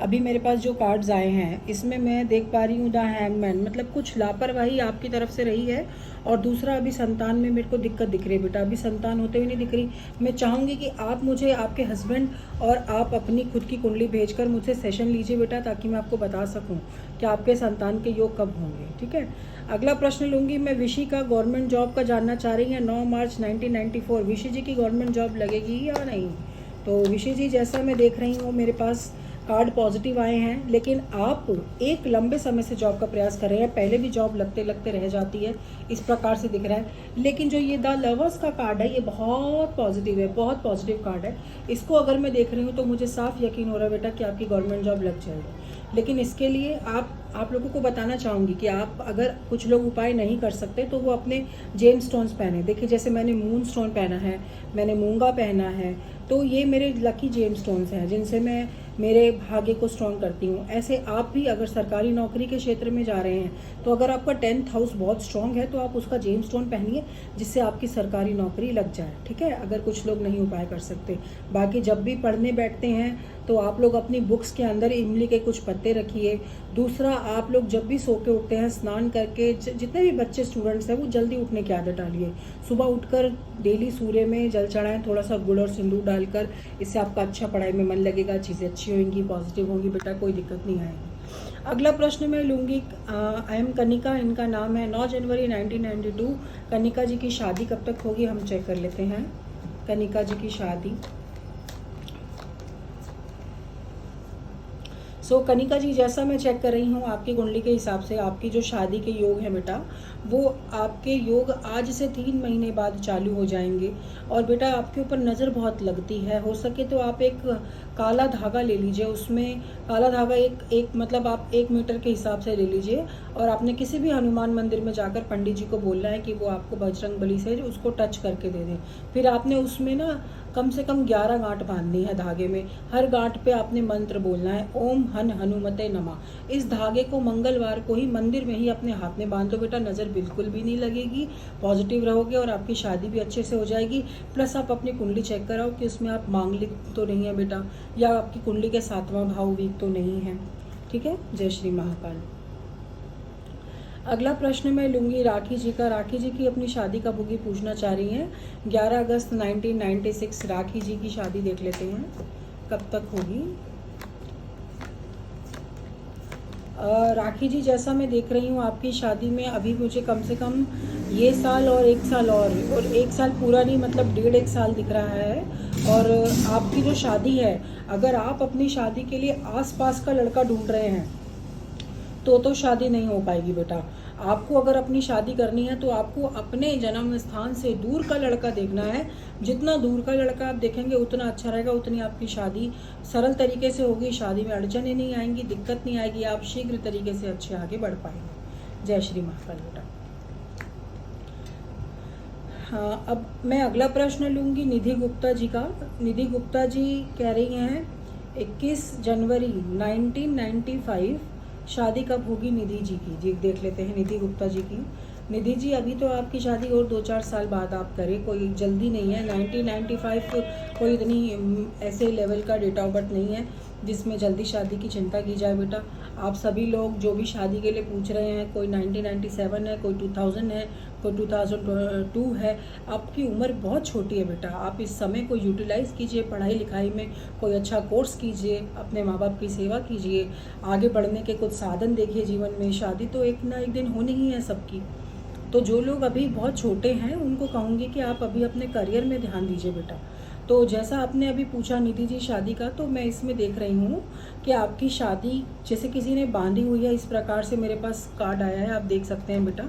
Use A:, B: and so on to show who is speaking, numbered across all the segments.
A: अभी मेरे पास जो कार्ड्स आए हैं इसमें मैं देख पा रही हूँ द हैंगमैन, मतलब कुछ लापरवाही आपकी तरफ से रही है। और दूसरा, अभी संतान में मेरे को दिक्कत दिख रही है बेटा, अभी संतान होते हुए नहीं दिख रही। मैं चाहूँगी कि आप मुझे आपके हस्बैंड और आप अपनी खुद की कुंडली भेजकर मुझसे सेशन लीजिए बेटा, ताकि मैं आपको बता सकूँ कि आपके संतान के योग कब होंगे। ठीक है, अगला प्रश्न लूँगी मैं। विशी का गवर्नमेंट जॉब का जानना चाह रही हैं। 9 मार्च 1994 विशी जी की गवर्नमेंट जॉब लगेगी या नहीं? तो विशी जी, जैसा मैं देख रही हूँ मेरे पास कार्ड पॉजिटिव आए हैं, लेकिन आप एक लंबे समय से जॉब का प्रयास कर रहे हैं। पहले भी जॉब लगते लगते रह जाती है, इस प्रकार से दिख रहा है। लेकिन जो ये द लवर्स का कार्ड है ये बहुत पॉजिटिव है, बहुत पॉजिटिव कार्ड है। इसको अगर मैं देख रही हूँ तो मुझे साफ यकीन हो रहा है बेटा कि आपकी गवर्नमेंट जॉब लग जाएगी। लेकिन इसके लिए आप लोगों को बताना चाहूँगी कि आप, अगर कुछ लोग उपाय नहीं कर सकते तो वो अपने जेम स्टोन्स पहने। देखिए, जैसे मैंने मून स्टोन पहना है, मैंने मूंगा पहना है, तो ये मेरे लकी जेम स्टोन्स हैं जिनसे मैं मेरे भाग्य को स्ट्रॉन्ग करती हूँ। ऐसे आप भी अगर सरकारी नौकरी के क्षेत्र में जा रहे हैं तो अगर आपका 10th हाउस बहुत स्ट्रॉन्ग है तो आप उसका जेम स्टोन पहनिए, जिससे आपकी सरकारी नौकरी लग जाए। ठीक है, अगर कुछ लोग नहीं उपाय कर सकते। बाकी जब भी पढ़ने बैठते हैं तो आप लोग अपनी बुक्स के अंदर इमली के कुछ पत्ते रखिए। दूसरा, आप लोग जब भी सो के उठते हैं, स्नान करके, जितने भी बच्चे स्टूडेंट्स हैं वो जल्दी उठने की आदत डालिए। सुबह उठकर डेली सूर्य में जल चढ़ाएं, थोड़ा सा गुड़ और सिंदूर डालकर। इससे आपका अच्छा पढ़ाई में मन लगेगा, चीज़ें अच्छी होंगी, पॉजिटिव होंगी बेटा, कोई दिक्कत नहीं आएगी। अगला प्रश्न मैं लूँगी। आई एम कनिका, इनका नाम है। 9 जनवरी 1992 कनिका जी की शादी कब तक होगी, हम चेक कर लेते हैं। कनिका जी की शादी। कनिका जी, जैसा मैं चेक कर रही हूँ आपकी कुंडली के हिसाब से आपकी जो शादी के योग है बेटा, वो आपके योग आज से 3 महीने बाद चालू हो जाएंगे। और बेटा, आपके ऊपर नज़र बहुत लगती है। हो सके तो आप एक काला धागा ले लीजिए, उसमें काला धागा एक मतलब आप 1 मीटर के हिसाब से ले लीजिए। और आपने किसी भी हनुमान मंदिर में जाकर पंडित जी को बोलना है कि वो आपको बजरंग बली से उसको टच करके दे दें। फिर आपने उसमें ना कम से कम 11 गांठ बांधनी है धागे में। हर गांठ पे आपने मंत्र बोलना है, ओम हन हनुमते नमः। इस धागे को मंगलवार को ही मंदिर में ही अपने हाथ में बांध दो बेटा, नज़र बिल्कुल भी नहीं लगेगी, पॉजिटिव रहोगे और आपकी शादी भी अच्छे से हो जाएगी। प्लस आप अपनी कुंडली चेक कराओ कि उसमें आप मांगलिक तो नहीं है बेटा, या आपकी कुंडली के 7वां भाव वीक तो नहीं है। ठीक है, जय श्री महाकाल। अगला प्रश्न मैं लूँगी राखी जी का। राखी जी की अपनी शादी कब होगी पूछना चाह रही हैं। 11 अगस्त 1996 राखी जी की शादी देख लेते हैं कब तक होगी। राखी जी, जैसा मैं देख रही हूँ आपकी शादी में अभी मुझे कम से कम ये साल और 1 साल और 1 साल पूरा नहीं, मतलब 1.5 साल दिख रहा है। और आपकी जो शादी है, अगर आप अपनी शादी के लिए आसपास का लड़का ढूंढ रहे हैं तो शादी नहीं हो पाएगी बेटा। आपको अगर अपनी शादी करनी है तो आपको अपने जन्म स्थान से दूर का लड़का देखना है। जितना दूर का लड़का आप देखेंगे उतना अच्छा रहेगा, उतनी आपकी शादी सरल तरीके से होगी, शादी में अड़चनें नहीं आएंगी, दिक्कत नहीं आएगी, आप शीघ्र तरीके से अच्छे आगे बढ़ पाएंगे। जय श्री महाकाल बेटा। हाँ, अब मैं अगला प्रश्न लूँगी निधि गुप्ता जी का। निधि गुप्ता जी कह रही हैं 21 जनवरी 1995 शादी कब होगी निधि जी की। जी देख लेते हैं निधि गुप्ता जी की। निधि जी, अभी तो आपकी शादी और 2-4 साल बाद आप करें, कोई जल्दी नहीं है। 1995 तो कोई इतनी ऐसे लेवल का डेट ऑफ बर्थ नहीं है जिसमें जल्दी शादी की चिंता की जाए बेटा। आप सभी लोग जो भी शादी के लिए पूछ रहे हैं, कोई 1997 है, कोई 2000 है, कोई 2002 है। आपकी उम्र बहुत छोटी है बेटा, आप इस समय को यूटिलाइज़ कीजिए, पढ़ाई लिखाई में कोई अच्छा कोर्स कीजिए, अपने माँ बाप की सेवा कीजिए, आगे बढ़ने के कुछ साधन देखिए जीवन में। शादी तो एक ना एक दिन होनी ही है सबकी। तो जो लोग अभी बहुत छोटे हैं उनको कहूँगी कि आप अभी अपने करियर में ध्यान दीजिए बेटा। तो जैसा आपने अभी पूछा निधि जी शादी का, तो मैं इसमें देख रही हूँ कि आपकी शादी जैसे किसी ने बांधी हुई है, इस प्रकार से मेरे पास कार्ड आया है, आप देख सकते हैं बेटा।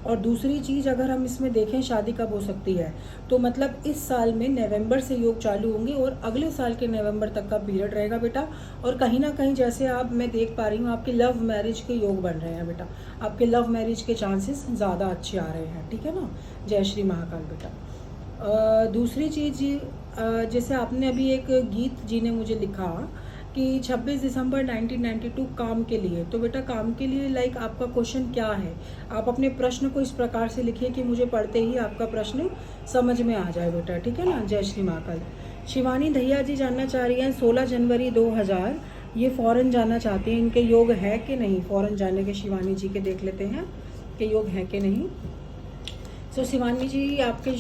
A: और दूसरी चीज़, अगर हम इसमें देखें शादी कब हो सकती है, तो मतलब इस साल में नवंबर से योग चालू होंगे और अगले साल के नवंबर तक का पीरियड रहेगा बेटा। और कहीं ना कहीं जैसे आप, मैं देख पा रही हूँ आपके लव मैरिज के योग बन रहे हैं बेटा, आपके लव मैरिज के चांसेस ज़्यादा अच्छे आ रहे हैं। ठीक है ना, जय श्री महाकाल बेटा। दूसरी चीज़, जैसे आपने अभी एक गीत जी ने मुझे लिखा कि 26 दिसंबर 1992 काम के लिए। तो बेटा, काम के लिए लाइक आपका क्वेश्चन क्या है? आप अपने प्रश्न को इस प्रकार से लिखिए कि मुझे पढ़ते ही आपका प्रश्न समझ में आ जाए बेटा। ठीक है ना, जय श्री महाकाल। शिवानी दहिया जी जानना चाह रही हैं 16 जनवरी 2000 ये फ़ौरन जाना चाहते हैं, इनके योग है कि नहीं फ़ौरन जाने के। शिवानी जी के देख लेते हैं कि योग है कि नहीं। सो शिवानी जी आपके